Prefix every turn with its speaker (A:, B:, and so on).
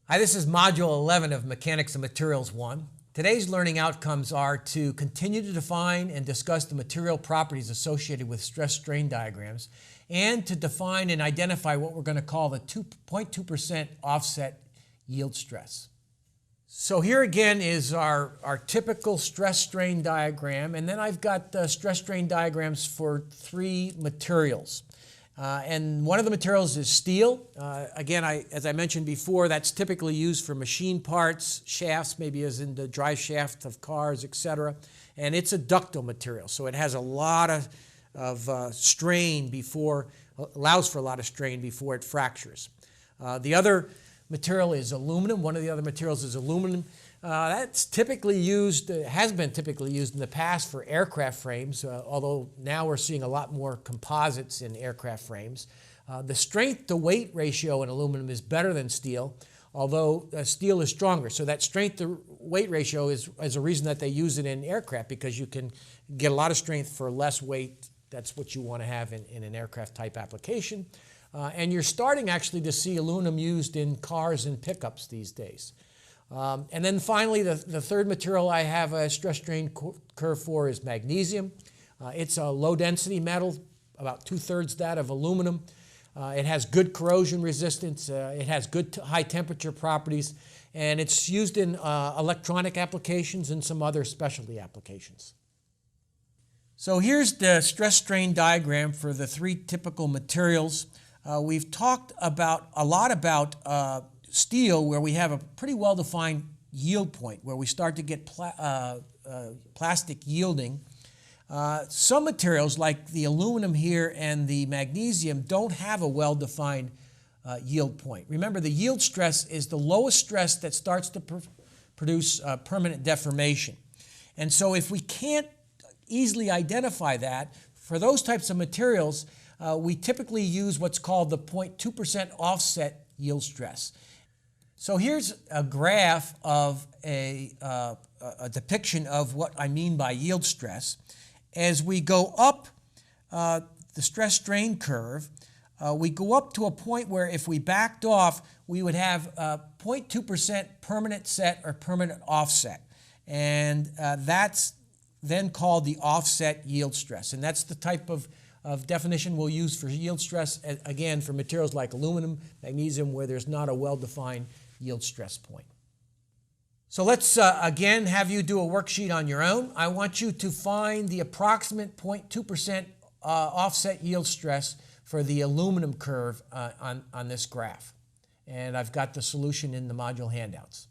A: Hi, this is Module 11 of Mechanics of Materials 1. Today's learning outcomes are to continue to define and discuss the material properties associated with stress-strain diagrams and to define and identify what we're going to call the 0.2% offset yield stress. So here again is our typical stress-strain diagram, and then I've got stress-strain diagrams for three materials. And one of the materials is steel. Again, as I mentioned before, that's typically used for machine parts, shafts, maybe as in the drive shaft of cars, etc. And it's a ductile material, so it has a lot of strain allows for a lot of strain before it fractures. The other material is aluminum. One of the other materials is aluminum. That's typically used, has been typically used in the past for aircraft frames, although now we're seeing a lot more composites in aircraft frames. The strength to weight ratio in aluminum is better than steel, although steel is stronger. So that strength to weight ratio is a reason that they use it in aircraft, because you can get a lot of strength for less weight. That's what you want to have in an aircraft type application. And you're starting actually to see aluminum used in cars and pickups these days. And then finally, the third material I have a stress-strain curve for is magnesium. It's a low-density metal, about 2/3 that of aluminum. It has good corrosion resistance. It has good high-temperature properties, and it's used in electronic applications and some other specialty applications. So here's the stress-strain diagram for the three typical materials. We've talked a lot about steel, where we have a pretty well-defined yield point where we start to get plastic yielding. Some materials like the aluminum here and the magnesium don't have a well-defined yield point. Remember, the yield stress is the lowest stress that starts to produce permanent deformation. And so if we can't easily identify that, for those types of materials, we typically use what's called the 0.2% offset yield stress. So here's a graph of a depiction of what I mean by yield stress. As we go up the stress-strain curve, we go up to a point where if we backed off, we would have 0.2% permanent set or permanent offset. And that's then called the offset yield stress. And that's the type of definition we'll use for yield stress, again, for materials like aluminum, magnesium, where there's not a well-defined yield stress point. So let's again have you do a worksheet on your own. I want you to find the approximate 0.2% offset yield stress for the aluminum curve on this graph. And I've got the solution in the module handouts.